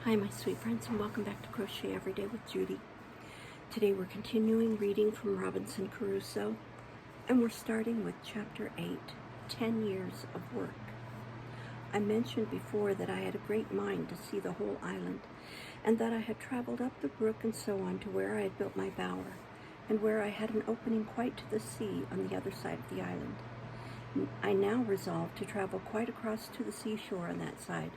Hi my sweet friends, and welcome back to Crochet Every Day with Judy. Today we're continuing reading from Robinson Crusoe, and we're starting with Chapter 8, 10 Years of Work. I mentioned before that I had a great mind to see the whole island, and that I had traveled up the brook and so on to where I had built my bower, and where I had an opening quite to the sea on the other side of the island. I now resolved to travel quite across to the seashore on that side,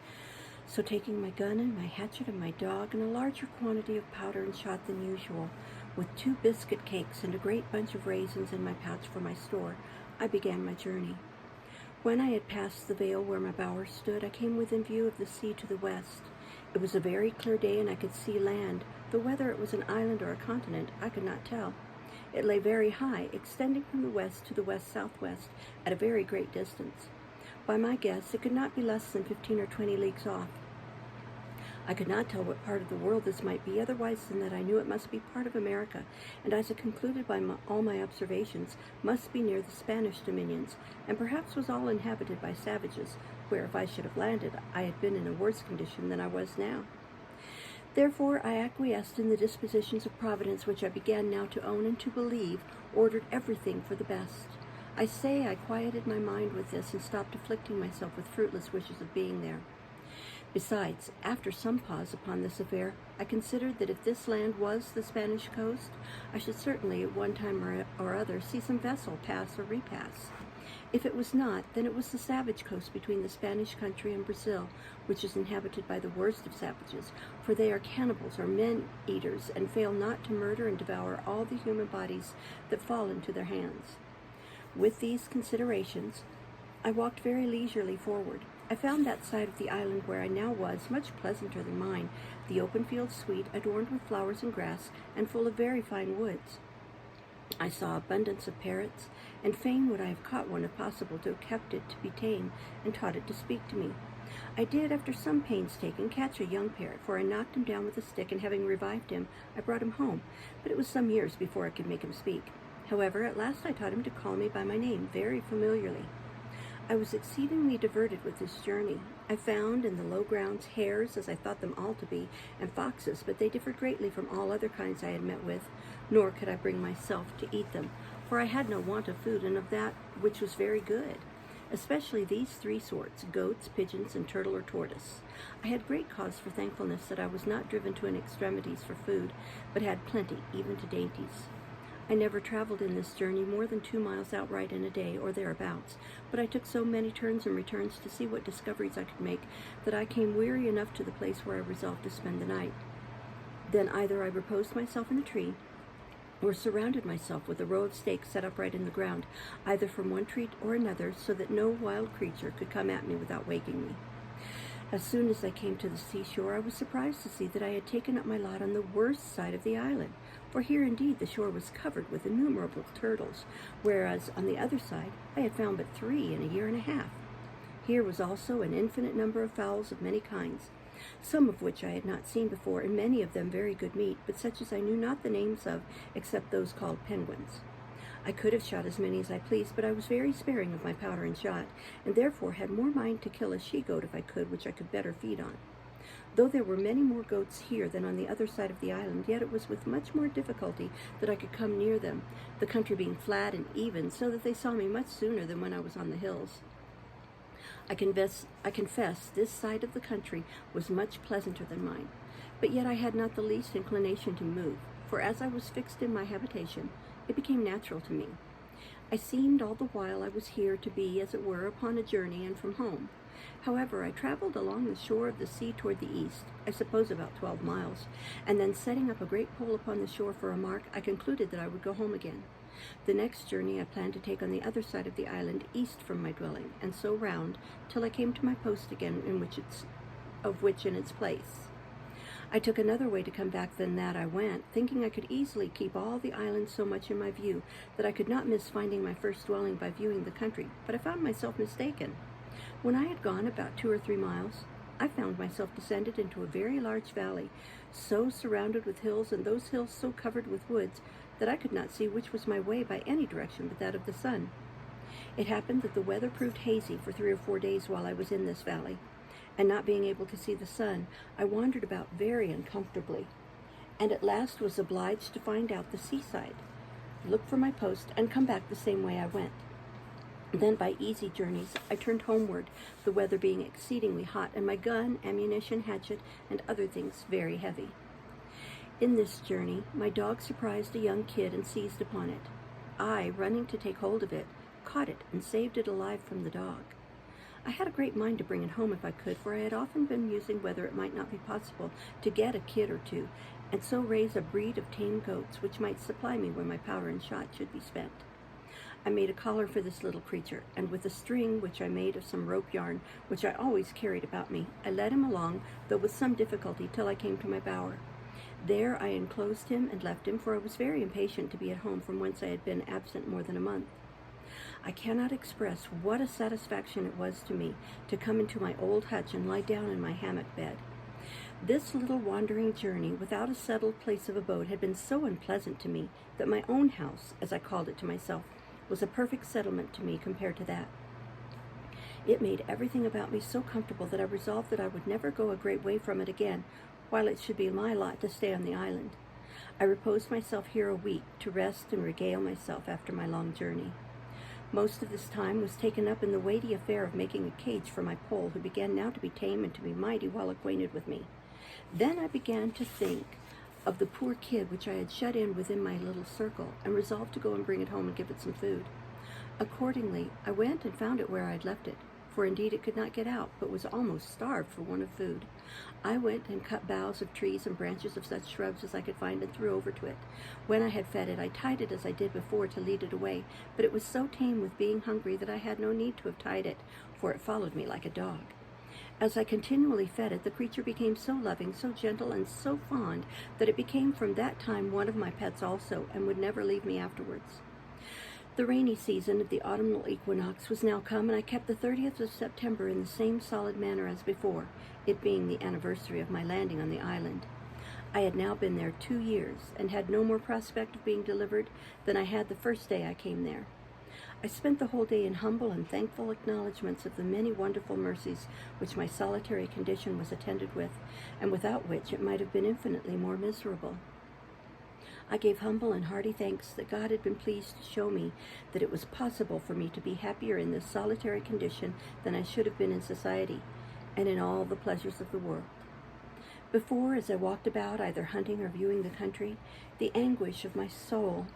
so taking my gun and my hatchet and my dog and a larger quantity of powder and shot than usual, with 2 biscuit cakes and a great bunch of raisins in my pouch for my store, I began my journey. When I had passed the vale where my bower stood, I came within view of the sea to the west. It was a very clear day and I could see land, though whether it was an island or a continent I could not tell. It lay very high, extending from the west to the west-southwest at a very great distance. By my guess, it could not be less than 15 or 20 leagues off. I could not tell what part of the world this might be, otherwise than that I knew it must be part of America, and as I concluded by all my observations, must be near the Spanish dominions, and perhaps was all inhabited by savages, where if I should have landed, I had been in a worse condition than I was now. Therefore I acquiesced in the dispositions of Providence, which I began now to own and to believe ordered everything for the best. I say I quieted my mind with this and stopped afflicting myself with fruitless wishes of being there. Besides, after some pause upon this affair, I considered that if this land was the Spanish coast, I should certainly at one time or other see some vessel pass or repass. If it was not, then it was the savage coast between the Spanish country and Brazil, which is inhabited by the worst of savages, for they are cannibals or men-eaters, and fail not to murder and devour all the human bodies that fall into their hands. With these considerations, I walked very leisurely forward. I found that side of the island where I now was much pleasanter than mine, the open fields sweet, adorned with flowers and grass, and full of very fine woods. I saw abundance of parrots, and fain would I have caught one if possible, to have kept it to be tame and taught it to speak to me. I did, after some painstaking, catch a young parrot, for I knocked him down with a stick, and having revived him, I brought him home, but it was some years before I could make him speak. However, at last I taught him to call me by my name very familiarly. I was exceedingly diverted with this journey. I found in the low grounds hares, as I thought them all to be, and foxes, but they differed greatly from all other kinds I had met with, nor could I bring myself to eat them, for I had no want of food, and of that which was very good, especially these 3 sorts, goats, pigeons, and turtle or tortoise. I had great cause for thankfulness that I was not driven to an extremities for food, but had plenty, even to dainties. I never traveled in this journey more than 2 miles outright in a day, or thereabouts, but I took so many turns and returns to see what discoveries I could make, that I came weary enough to the place where I resolved to spend the night. Then either I reposed myself in the tree, or surrounded myself with a row of stakes set upright in the ground, either from one tree or another, so that no wild creature could come at me without waking me. As soon as I came to the seashore, I was surprised to see that I had taken up my lot on the worst side of the island, for here indeed the shore was covered with innumerable turtles, whereas on the other side I had found but 3 in a year and a half. Here was also an infinite number of fowls of many kinds, some of which I had not seen before, and many of them very good meat, but such as I knew not the names of, except those called penguins. I could have shot as many as I pleased, but I was very sparing of my powder and shot, and therefore had more mind to kill a she-goat if I could, which I could better feed on. Though there were many more goats here than on the other side of the island, yet it was with much more difficulty that I could come near them, the country being flat and even, so that they saw me much sooner than when I was on the hills. I confess this side of the country was much pleasanter than mine, but yet I had not the least inclination to move, for as I was fixed in my habitation, it became natural to me. I seemed all the while I was here to be, as it were, upon a journey and from home. However, I traveled along the shore of the sea toward the east, I suppose about 12 miles, and then setting up a great pole upon the shore for a mark, I concluded that I would go home again. The next journey I planned to take on the other side of the island, east from my dwelling, and so round till I came to my post again, in its place. I took another way to come back than that I went, thinking I could easily keep all the island so much in my view that I could not miss finding my first dwelling by viewing the country, but I found myself mistaken. When I had gone about 2 or 3 miles, I found myself descended into a very large valley, so surrounded with hills, and those hills so covered with woods, that I could not see which was my way by any direction but that of the sun. It happened that the weather proved hazy for 3 or 4 days while I was in this valley, and not being able to see the sun, I wandered about very uncomfortably, and at last was obliged to find out the seaside, look for my post, and come back the same way I went. Then by easy journeys I turned homeward, the weather being exceedingly hot, and my gun, ammunition, hatchet, and other things very heavy. In this journey my dog surprised a young kid and seized upon it. I, running to take hold of it, caught it and saved it alive from the dog. I had a great mind to bring it home if I could, for I had often been musing whether it might not be possible to get a kid or two, and so raise a breed of tame goats which might supply me when my powder and shot should be spent. I made a collar for this little creature, and with a string which I made of some rope yarn, which I always carried about me, I led him along, though with some difficulty, till I came to my bower. There I enclosed him and left him, for I was very impatient to be at home, from whence I had been absent more than a month. I cannot express what a satisfaction it was to me to come into my old hutch and lie down in my hammock bed. This little wandering journey without a settled place of abode had been so unpleasant to me that my own house, as I called it to myself, was a perfect settlement to me compared to that. It made everything about me so comfortable that I resolved that I would never go a great way from it again, while it should be my lot to stay on the island. I reposed myself here a week to rest and regale myself after my long journey. Most of this time was taken up in the weighty affair of making a cage for my pole, who began now to be tame and to be mighty well acquainted with me. Then I began to think of the poor kid which I had shut in within my little circle, and resolved to go and bring it home and give it some food. Accordingly, I went and found it where I had left it, for indeed it could not get out, but was almost starved for want of food. I went and cut boughs of trees and branches of such shrubs as I could find and threw over to it. When I had fed it, I tied it as I did before to lead it away, but it was so tame with being hungry that I had no need to have tied it, for it followed me like a dog. As I continually fed it, the creature became so loving, so gentle, and so fond that it became from that time one of my pets also, and would never leave me afterwards. The rainy season of the autumnal equinox was now come, and I kept the 30th of September in the same solid manner as before, it being the anniversary of my landing on the island. I had now been there 2 years, and had no more prospect of being delivered than I had the first day I came there. I spent the whole day in humble and thankful acknowledgments of the many wonderful mercies which my solitary condition was attended with, and without which it might have been infinitely more miserable. I gave humble and hearty thanks that God had been pleased to show me that it was possible for me to be happier in this solitary condition than I should have been in society, and in all the pleasures of the world. Before, as I walked about, either hunting or viewing the country, the anguish of my soul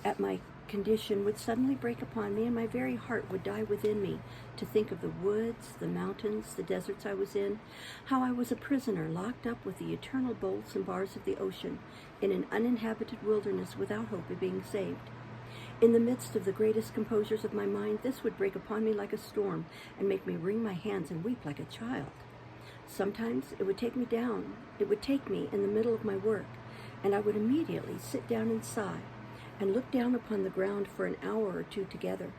at my condition would suddenly break upon me, and my very heart would die within me to think of the woods, the mountains, the deserts I was in, how I was a prisoner locked up with the eternal bolts and bars of the ocean in an uninhabited wilderness without hope of being saved. In the midst of the greatest composures of my mind, this would break upon me like a storm and make me wring my hands and weep like a child. Sometimes it would take me in the middle of my work, and I would immediately sit down and sigh, and look down upon the ground for an hour or two together.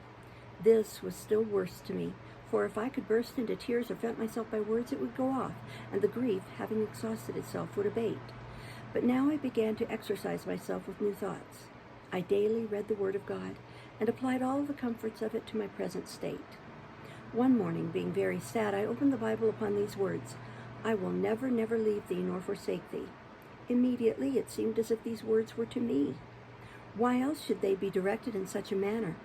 This was still worse to me, for if I could burst into tears or vent myself by words, it would go off, and the grief, having exhausted itself, would abate. But now I began to exercise myself with new thoughts. I daily read the Word of God, and applied all the comforts of it to my present state. One morning, being very sad, I opened the Bible upon these words, "I will never, never leave thee nor forsake thee." Immediately it seemed as if these words were to me. Why else should they be directed in such a manner?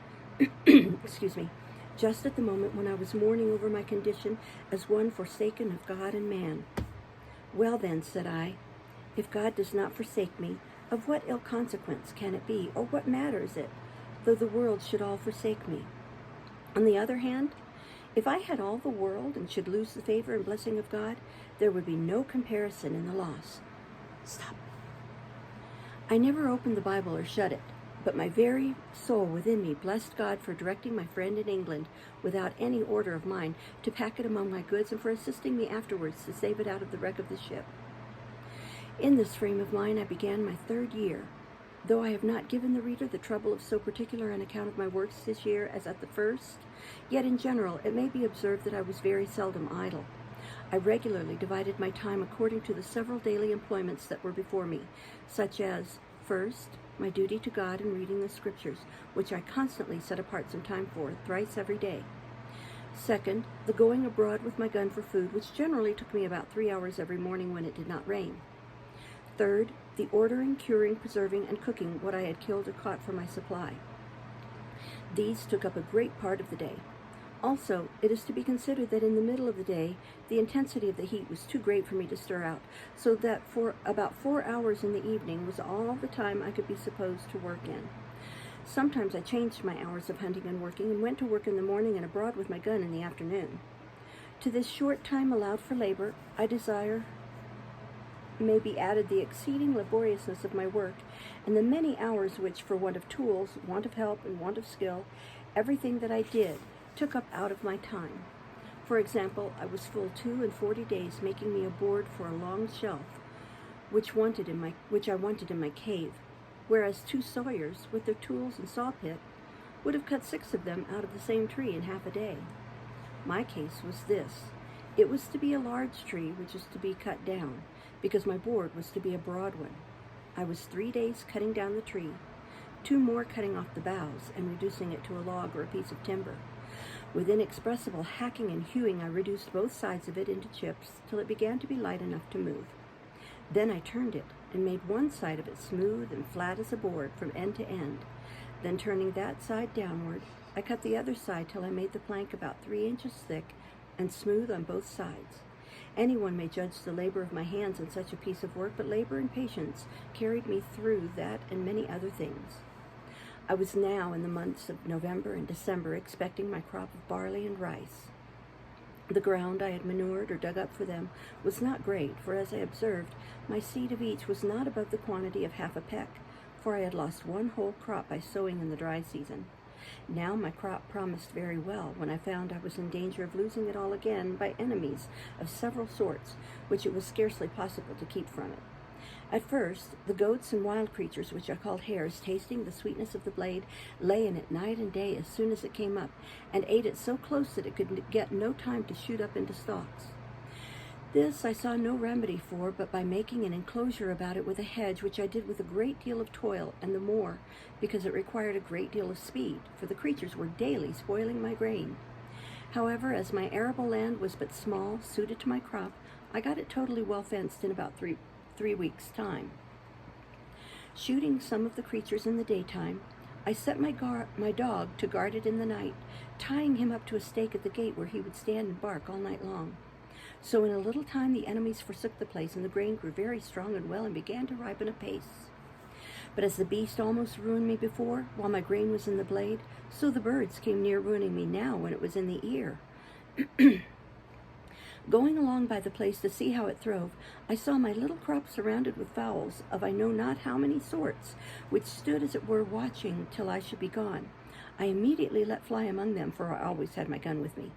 Excuse me. Just at the moment when I was mourning over my condition as one forsaken of God and man. Well then, said I, if God does not forsake me, of what ill consequence can it be, or what matter is it, though the world should all forsake me? On the other hand, if I had all the world and should lose the favor and blessing of God, there would be no comparison in the loss. Stop. I never opened the Bible or shut it, but my very soul within me blessed God for directing my friend in England, without any order of mine, to pack it among my goods, and for assisting me afterwards to save it out of the wreck of the ship. In this frame of mind I began my 3rd year. Though I have not given the reader the trouble of so particular an account of my works this year as at the first, yet in general it may be observed that I was very seldom idle. I regularly divided my time according to the several daily employments that were before me, such as, first, my duty to God in reading the Scriptures, which I constantly set apart some time for, thrice every day. Second, the going abroad with my gun for food, which generally took me about 3 hours every morning when it did not rain. Third, the ordering, curing, preserving, and cooking what I had killed or caught for my supply. These took up a great part of the day. Also, it is to be considered that in the middle of the day, the intensity of the heat was too great for me to stir out, so that for about 4 hours in the evening was all the time I could be supposed to work in. Sometimes I changed my hours of hunting and working and went to work in the morning and abroad with my gun in the afternoon. To this short time allowed for labor, I desire may be added the exceeding laboriousness of my work, and the many hours which, for want of tools, want of help, and want of skill, everything that I did took up out of my time. For example, I was full 42 days making me a board for a long shelf, which I wanted in my cave, whereas 2 sawyers, with their tools and saw pit, would have cut 6 of them out of the same tree in half a day. My case was this. It was to be a large tree which was to be cut down, because my board was to be a broad one. I was 3 days cutting down the tree, 2 more cutting off the boughs and reducing it to a log or a piece of timber. With inexpressible hacking and hewing, I reduced both sides of it into chips till it began to be light enough to move. Then I turned it and made one side of it smooth and flat as a board from end to end. Then turning that side downward, I cut the other side till I made the plank about 3 inches thick and smooth on both sides. Anyone may judge the labor of my hands in such a piece of work, but labor and patience carried me through that and many other things. I was now in the months of November and December expecting my crop of barley and rice. The ground I had manured or dug up for them was not great, for as I observed, my seed of each was not above the quantity of half a peck, for I had lost 1 whole crop by sowing in the dry season. Now my crop promised very well, when I found I was in danger of losing it all again by enemies of several sorts, which it was scarcely possible to keep from it. At first, the goats and wild creatures, which I called hares, tasting the sweetness of the blade, lay in it night and day as soon as it came up, and ate it so close that it could get no time to shoot up into stalks. This I saw no remedy for, but by making an enclosure about it with a hedge, which I did with a great deal of toil, and the more because it required a great deal of speed, for the creatures were daily spoiling my grain. However, as my arable land was but small, suited to my crop, I got it totally well fenced in about three weeks' time. Shooting some of the creatures in the daytime, I set my dog to guard it in the night, tying him up to a stake at the gate where he would stand and bark all night long. So in a little time the enemies forsook the place, and the grain grew very strong and well and began to ripen apace. But as the beast almost ruined me before, while my grain was in the blade, so the birds came near ruining me now when it was in the ear. Going along by the place to see how it throve, I saw my little crop surrounded with fowls of I know not how many sorts, which stood as it were watching till I should be gone. I immediately let fly among them, for I always had my gun with me.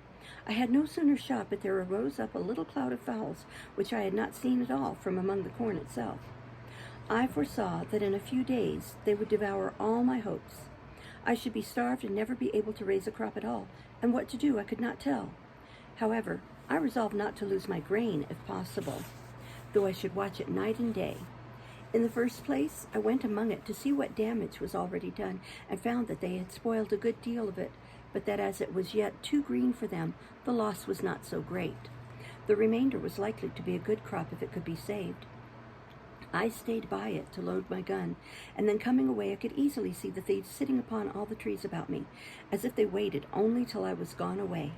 I had no sooner shot, but there arose up a little cloud of fowls, which I had not seen at all from among the corn itself. I foresaw that in a few days they would devour all my hopes. I should be starved and never be able to raise a crop at all, and what to do I could not tell. However, I resolved not to lose my grain if possible, though I should watch it night and day. In the first place, I went among it to see what damage was already done, and found that they had spoiled a good deal of it, but that as it was yet too green for them, the loss was not so great. The remainder was likely to be a good crop if it could be saved. I stayed by it to load my gun, and then coming away I could easily see the thieves sitting upon all the trees about me, as if they waited only till I was gone away.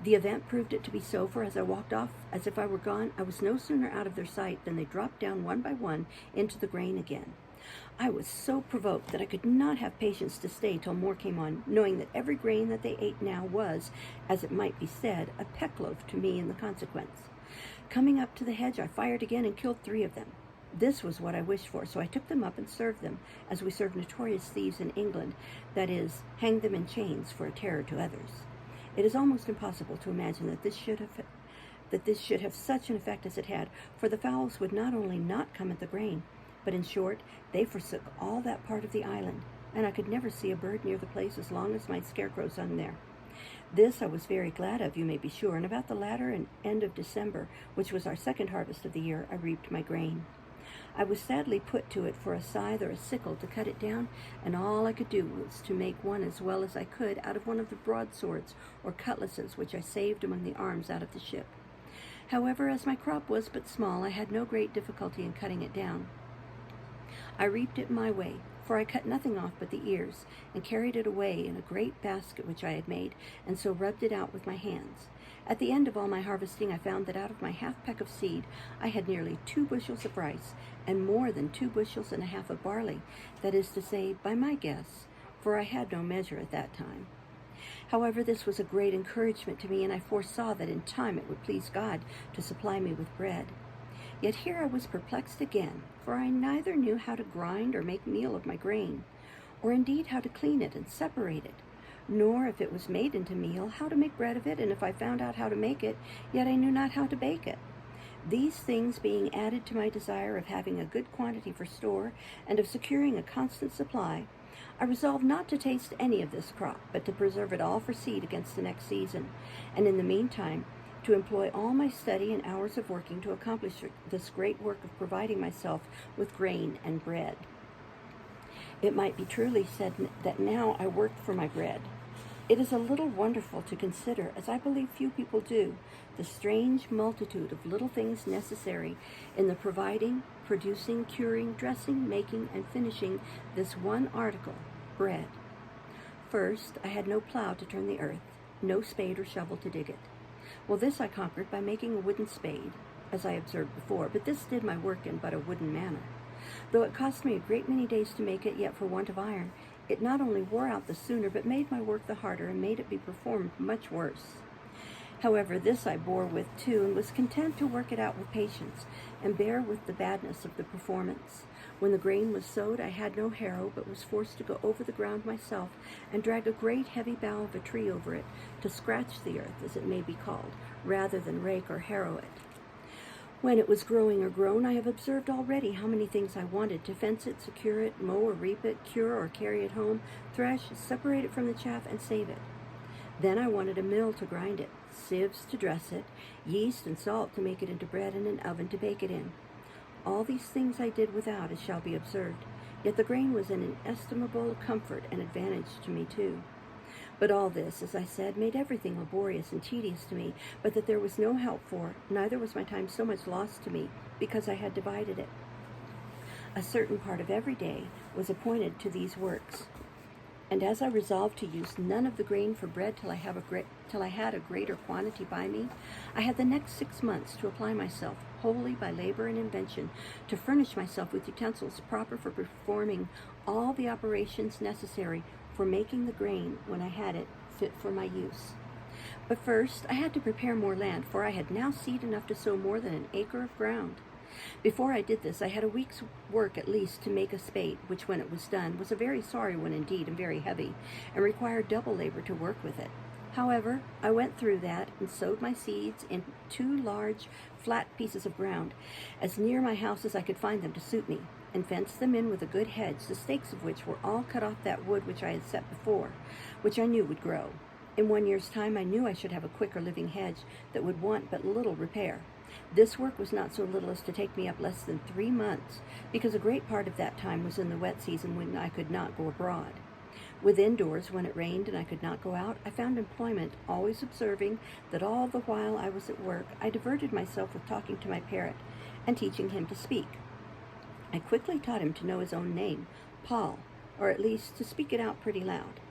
The event proved it to be so, for as I walked off as if I were gone, I was no sooner out of their sight than they dropped down one by one into the grain again. I was so provoked that I could not have patience to stay till more came on, knowing that every grain that they ate now was, as it might be said, a peckloaf to me in the consequence. Coming up to the hedge, I fired again and killed 3 of them. This was what I wished for, so I took them up and served them, as we serve notorious thieves in England, that is, hanged them in chains for a terror to others. It is almost impossible to imagine that this should have such an effect as it had, for the fowls would not only not come at the grain, but in short, they forsook all that part of the island, and I could never see a bird near the place as long as my scarecrows hung there. This I was very glad of, you may be sure, and about the latter and end of December, which was our second harvest of the year, I reaped my grain. I was sadly put to it for a scythe or a sickle to cut it down, and all I could do was to make one as well as I could out of one of the broadswords or cutlasses which I saved among the arms out of the ship. However, as my crop was but small, I had no great difficulty in cutting it down. I reaped it my way, for I cut nothing off but the ears, and carried it away in a great basket which I had made, and so rubbed it out with my hands. At the end of all my harvesting, I found that out of my half-peck of seed, I had nearly 2 bushels of rice, and more than 2 bushels and a half of barley, that is to say, by my guess, for I had no measure at that time. However, this was a great encouragement to me, and I foresaw that in time it would please God to supply me with bread. Yet here I was perplexed again, for I neither knew how to grind or make meal of my grain, or indeed how to clean it and separate it, nor if it was made into meal, how to make bread of it, and if I found out how to make it, yet I knew not how to bake it. These things being added to my desire of having a good quantity for store, and of securing a constant supply, I resolved not to taste any of this crop, but to preserve it all for seed against the next season, and in the meantime to employ all my study and hours of working to accomplish this great work of providing myself with grain and bread. It might be truly said that now I worked for my bread. It is a little wonderful to consider, as I believe few people do, the strange multitude of little things necessary in the providing, producing, curing, dressing, making, and finishing this one article, bread. First, I had no plow to turn the earth, no spade or shovel to dig it. Well, this I conquered by making a wooden spade, as I observed before, but this did my work in but a wooden manner. Though it cost me a great many days to make it, yet for want of iron, it not only wore out the sooner, but made my work the harder, and made it be performed much worse. However, this I bore with too, and was content to work it out with patience, and bear with the badness of the performance. When the grain was sowed, I had no harrow, but was forced to go over the ground myself, and drag a great heavy bough of a tree over it, to scratch the earth, as it may be called, rather than rake or harrow it. When it was growing or grown, I have observed already how many things I wanted: to fence it, secure it, mow or reap it, cure or carry it home, thresh, separate it from the chaff, and save it. Then I wanted a mill to grind it, sieves to dress it, yeast and salt to make it into bread, and an oven to bake it in. All these things I did without, as shall be observed, yet the grain was an inestimable comfort and advantage to me too. But all this, as I said, made everything laborious and tedious to me, but that there was no help for, neither was my time so much lost to me, because I had divided it. A certain part of every day was appointed to these works. And as I resolved to use none of the grain for bread till I had a greater quantity by me, I had the next 6 months to apply myself wholly by labor and invention to furnish myself with utensils proper for performing all the operations necessary for making the grain, when I had it, fit for my use. But first I had to prepare more land, for I had now seed enough to sow more than an acre of ground. Before I did this, I had a week's work at least to make a spade, which when it was done was a very sorry one indeed, and very heavy, and required double labor to work with it. However, I went through that and sowed my seeds in 2 large, flat pieces of ground, as near my house as I could find them to suit me, and fenced them in with a good hedge, the stakes of which were all cut off that wood which I had set before, which I knew would grow. In 1 year's time I knew I should have a quicker living hedge that would want but little repair. This work was not so little as to take me up less than 3 months, because a great part of that time was in the wet season, when I could not go abroad. Within doors, when it rained and I could not go out, I found employment, always observing that all the while I was at work I diverted myself with talking to my parrot and teaching him to speak. I quickly taught him to know his own name, Paul, or at least to speak it out pretty loud.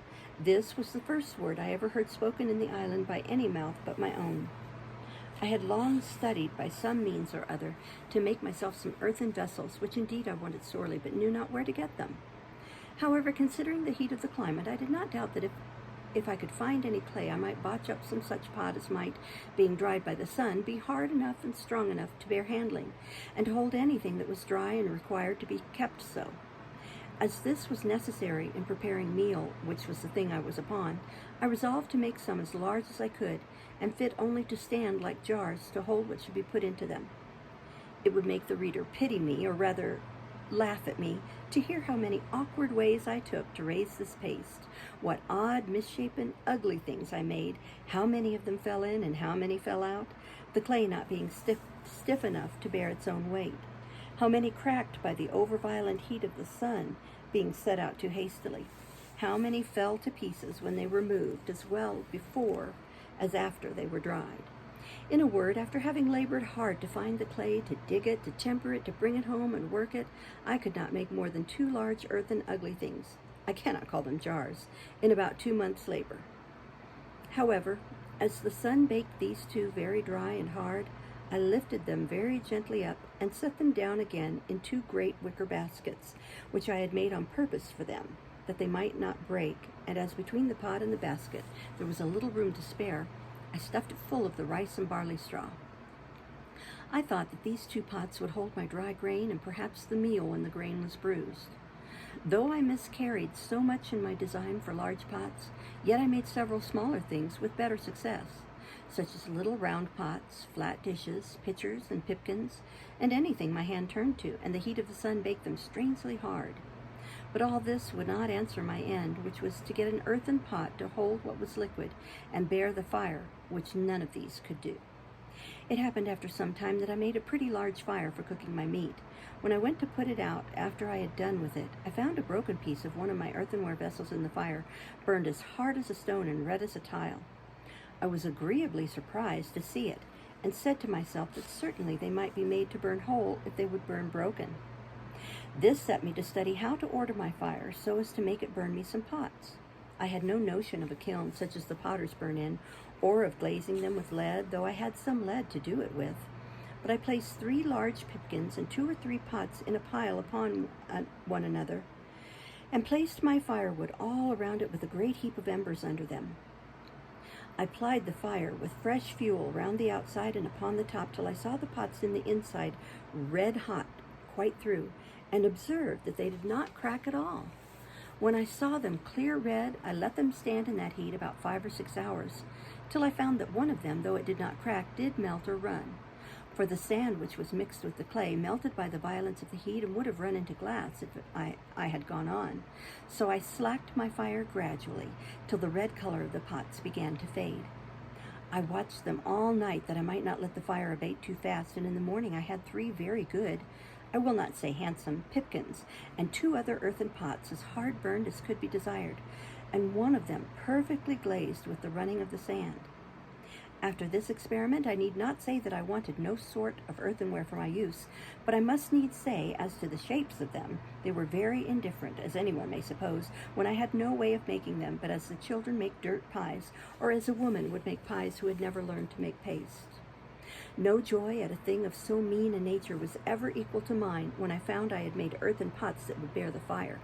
This was the first word I ever heard spoken in the island by any mouth but my own. I had long studied by some means or other to make myself some earthen vessels, which indeed I wanted sorely, but knew not where to get them. However, considering the heat of the climate, I did not doubt that if I could find any clay, I might botch up some such pot as might, being dried by the sun, be hard enough and strong enough to bear handling, and to hold anything that was dry and required to be kept so. As this was necessary in preparing meal, which was the thing I was upon, I resolved to make some as large as I could, and fit only to stand like jars to hold what should be put into them. It would make the reader pity me, or rather laugh at me, to hear how many awkward ways I took to raise this paste, what odd, misshapen, ugly things I made, how many of them fell in and how many fell out, the clay not being stiff enough to bear its own weight. How many cracked by the over-violent heat of the sun being set out too hastily? How many fell to pieces when they were moved, as well before as after they were dried? In a word, after having labored hard to find the clay, to dig it, to temper it, to bring it home and work it, I could not make more than 2 large earthen ugly things, I cannot call them jars, in about 2 months' labor. However, as the sun baked these 2 very dry and hard, I lifted them very gently up and set them down again in 2 great wicker baskets, which I had made on purpose for them, that they might not break, and as between the pot and the basket there was a little room to spare, I stuffed it full of the rice and barley straw. I thought that these 2 pots would hold my dry grain and perhaps the meal when the grain was bruised. Though I miscarried so much in my design for large pots, yet I made several smaller things with better success, such as little round pots, flat dishes, pitchers, and pipkins, and anything my hand turned to, and the heat of the sun baked them strangely hard. But all this would not answer my end, which was to get an earthen pot to hold what was liquid and bear the fire, which none of these could do. It happened after some time that I made a pretty large fire for cooking my meat. When I went to put it out, after I had done with it, I found a broken piece of one of my earthenware vessels in the fire, burned as hard as a stone and red as a tile. I was agreeably surprised to see it, and said to myself that certainly they might be made to burn whole if they would burn broken. This set me to study how to order my fire so as to make it burn me some pots. I had no notion of a kiln such as the potters burn in, or of glazing them with lead, though I had some lead to do it with. But I placed 3 large pipkins and 2 or 3 pots in a pile upon one another, and placed my firewood all around it with a great heap of embers under them. I plied the fire with fresh fuel round the outside and upon the top till I saw the pots in the inside red hot quite through, and observed that they did not crack at all. When I saw them clear red, I let them stand in that heat about 5 or 6 hours, till I found that one of them, though it did not crack, did melt or run. For the sand which was mixed with the clay melted by the violence of the heat and would have run into glass if I had gone on. So I slacked my fire gradually, till the red color of the pots began to fade. I watched them all night that I might not let the fire abate too fast, and in the morning I had 3 very good, I will not say handsome, pipkins, and 2 other earthen pots as hard burned as could be desired, and one of them perfectly glazed with the running of the sand. After this experiment, I need not say that I wanted no sort of earthenware for my use, but I must needs say, as to the shapes of them, they were very indifferent, as anyone may suppose, when I had no way of making them, but as the children make dirt pies, or as a woman would make pies who had never learned to make paste. No joy at a thing of so mean a nature was ever equal to mine when I found I had made earthen pots that would bear the fire.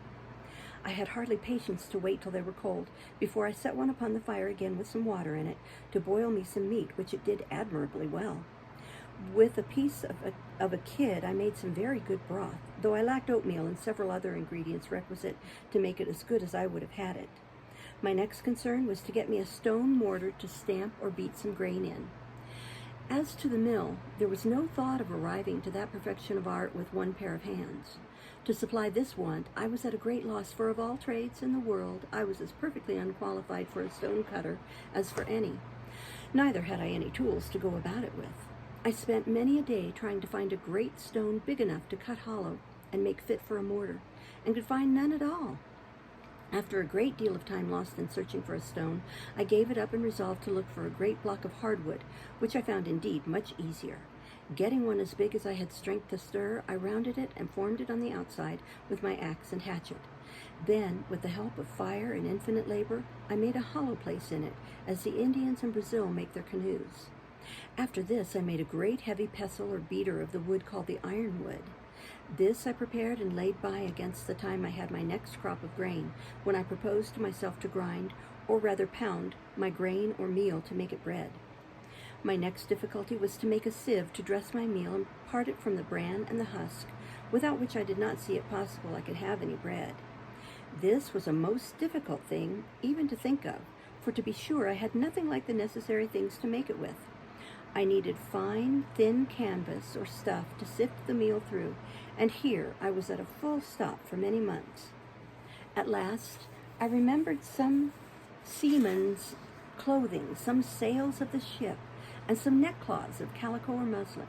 I had hardly patience to wait till they were cold, before I set one upon the fire again with some water in it, to boil me some meat, which it did admirably well. With a piece of a kid I made some very good broth, though I lacked oatmeal and several other ingredients requisite to make it as good as I would have had it. My next concern was to get me a stone mortar to stamp or beat some grain in. As to the mill, there was no thought of arriving to that perfection of art with one pair of hands. To supply this want, I was at a great loss, for of all trades in the world, I was as perfectly unqualified for a stone cutter as for any. Neither had I any tools to go about it with. I spent many a day trying to find a great stone big enough to cut hollow and make fit for a mortar, and could find none at all. After a great deal of time lost in searching for a stone, I gave it up and resolved to look for a great block of hardwood, which I found indeed much easier. Getting one as big as I had strength to stir, I rounded it and formed it on the outside with my axe and hatchet. Then, with the help of fire and infinite labor, I made a hollow place in it, as the Indians in Brazil make their canoes. After this, I made a great heavy pestle or beater of the wood called the ironwood. This I prepared and laid by against the time I had my next crop of grain, when I proposed to myself to grind, or rather pound, my grain or meal to make it bread. My next difficulty was to make a sieve to dress my meal and part it from the bran and the husk, without which I did not see it possible I could have any bread. This was a most difficult thing even to think of, for to be sure I had nothing like the necessary things to make it with. I needed fine, thin canvas or stuff to sift the meal through, and here I was at a full stop for many months. At last, I remembered some seaman's clothing, some sails of the ship, and some neckcloths of calico or muslin.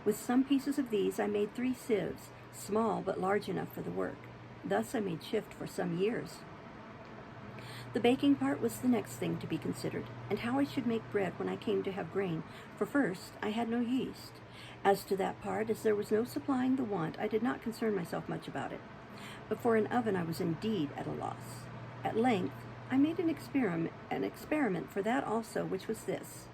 With some pieces of these I made 3 sieves, small but large enough for the work. Thus I made shift for some years. The baking part was the next thing to be considered, and how I should make bread when I came to have grain, for first, I had no yeast. As to that part, as there was no supplying the want, I did not concern myself much about it. But for an oven I was indeed at a loss. At length, I made an experiment for that also, which was this.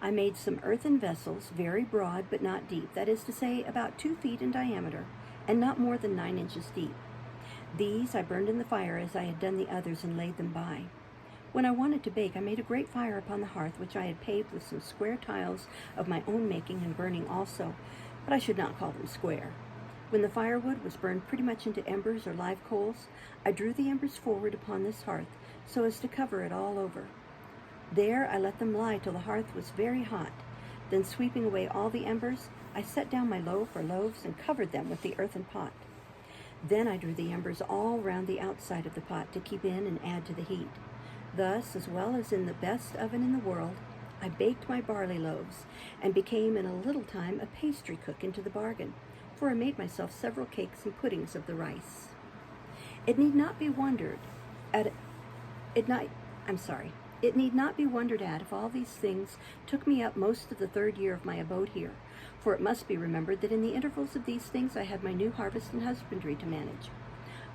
I made some earthen vessels, very broad but not deep, that is to say, about 2 feet in diameter, and not more than 9 inches deep. These I burned in the fire as I had done the others and laid them by. When I wanted to bake, I made a great fire upon the hearth, which I had paved with some square tiles of my own making and burning also, but I should not call them square. When the firewood was burned pretty much into embers or live coals, I drew the embers forward upon this hearth, so as to cover it all over. There I let them lie till the hearth was very hot. Then sweeping away all the embers, I set down my loaf or loaves and covered them with the earthen pot. Then I drew the embers all round the outside of the pot to keep in and add to the heat. Thus, as well as in the best oven in the world, I baked my barley loaves, and became in a little time a pastry cook into the bargain, for I made myself several cakes and puddings of the rice. It need not be wondered at if all these things took me up most of the 3rd year of my abode here, for it must be remembered that in the intervals of these things I had my new harvest and husbandry to manage.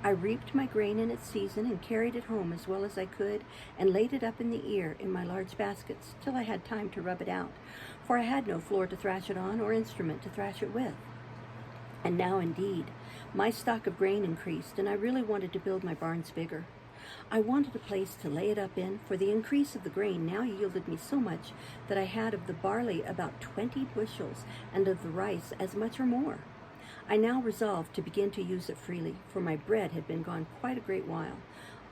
I reaped my grain in its season and carried it home as well as I could, and laid it up in the ear in my large baskets till I had time to rub it out, for I had no floor to thrash it on or instrument to thrash it with. And now, indeed, my stock of grain increased, and I really wanted to build my barns bigger. I wanted a place to lay it up in, for the increase of the grain now yielded me so much that I had of the barley about 20 bushels, and of the rice as much or more. I now resolved to begin to use it freely, for my bread had been gone quite a great while.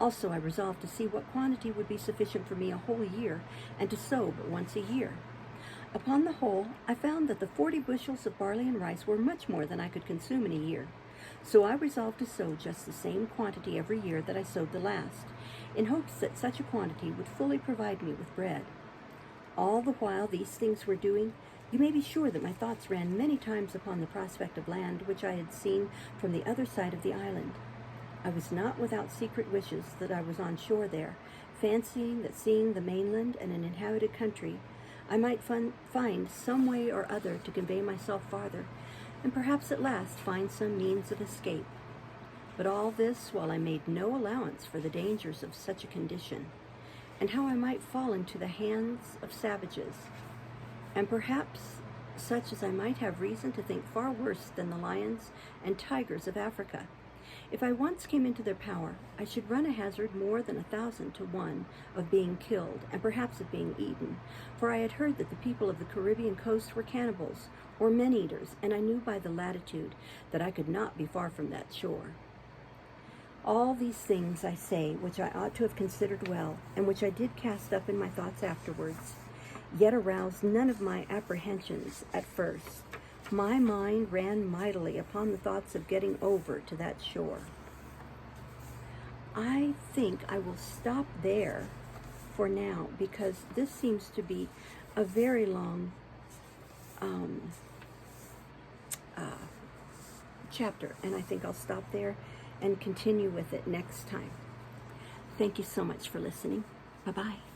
Also I resolved to see what quantity would be sufficient for me a whole year, and to sow but once a year. Upon the whole, I found that the 40 bushels of barley and rice were much more than I could consume in a year. So I resolved to sow just the same quantity every year that I sowed the last, in hopes that such a quantity would fully provide me with bread. All the while these things were doing, you may be sure that my thoughts ran many times upon the prospect of land which I had seen from the other side of the island. I was not without secret wishes that I was on shore there, fancying that seeing the mainland and an inhabited country, I might find some way or other to convey myself farther, and perhaps at last find some means of escape. But all this while I made no allowance for the dangers of such a condition, and how I might fall into the hands of savages, and perhaps such as I might have reason to think far worse than the lions and tigers of Africa. If I once came into their power, I should run a hazard more than 1,000 to 1 of being killed, and perhaps of being eaten, for I had heard that the people of the Caribbean coast were cannibals, or men-eaters, and I knew by the latitude that I could not be far from that shore. All these things, I say, which I ought to have considered well, and which I did cast up in my thoughts afterwards, yet aroused none of my apprehensions at first. My mind ran mightily upon the thoughts of getting over to that shore. I think I will stop there for now, because this seems to be a very long chapter, and I think I'll stop there and continue with it next time. Thank you so much for listening. Bye-bye.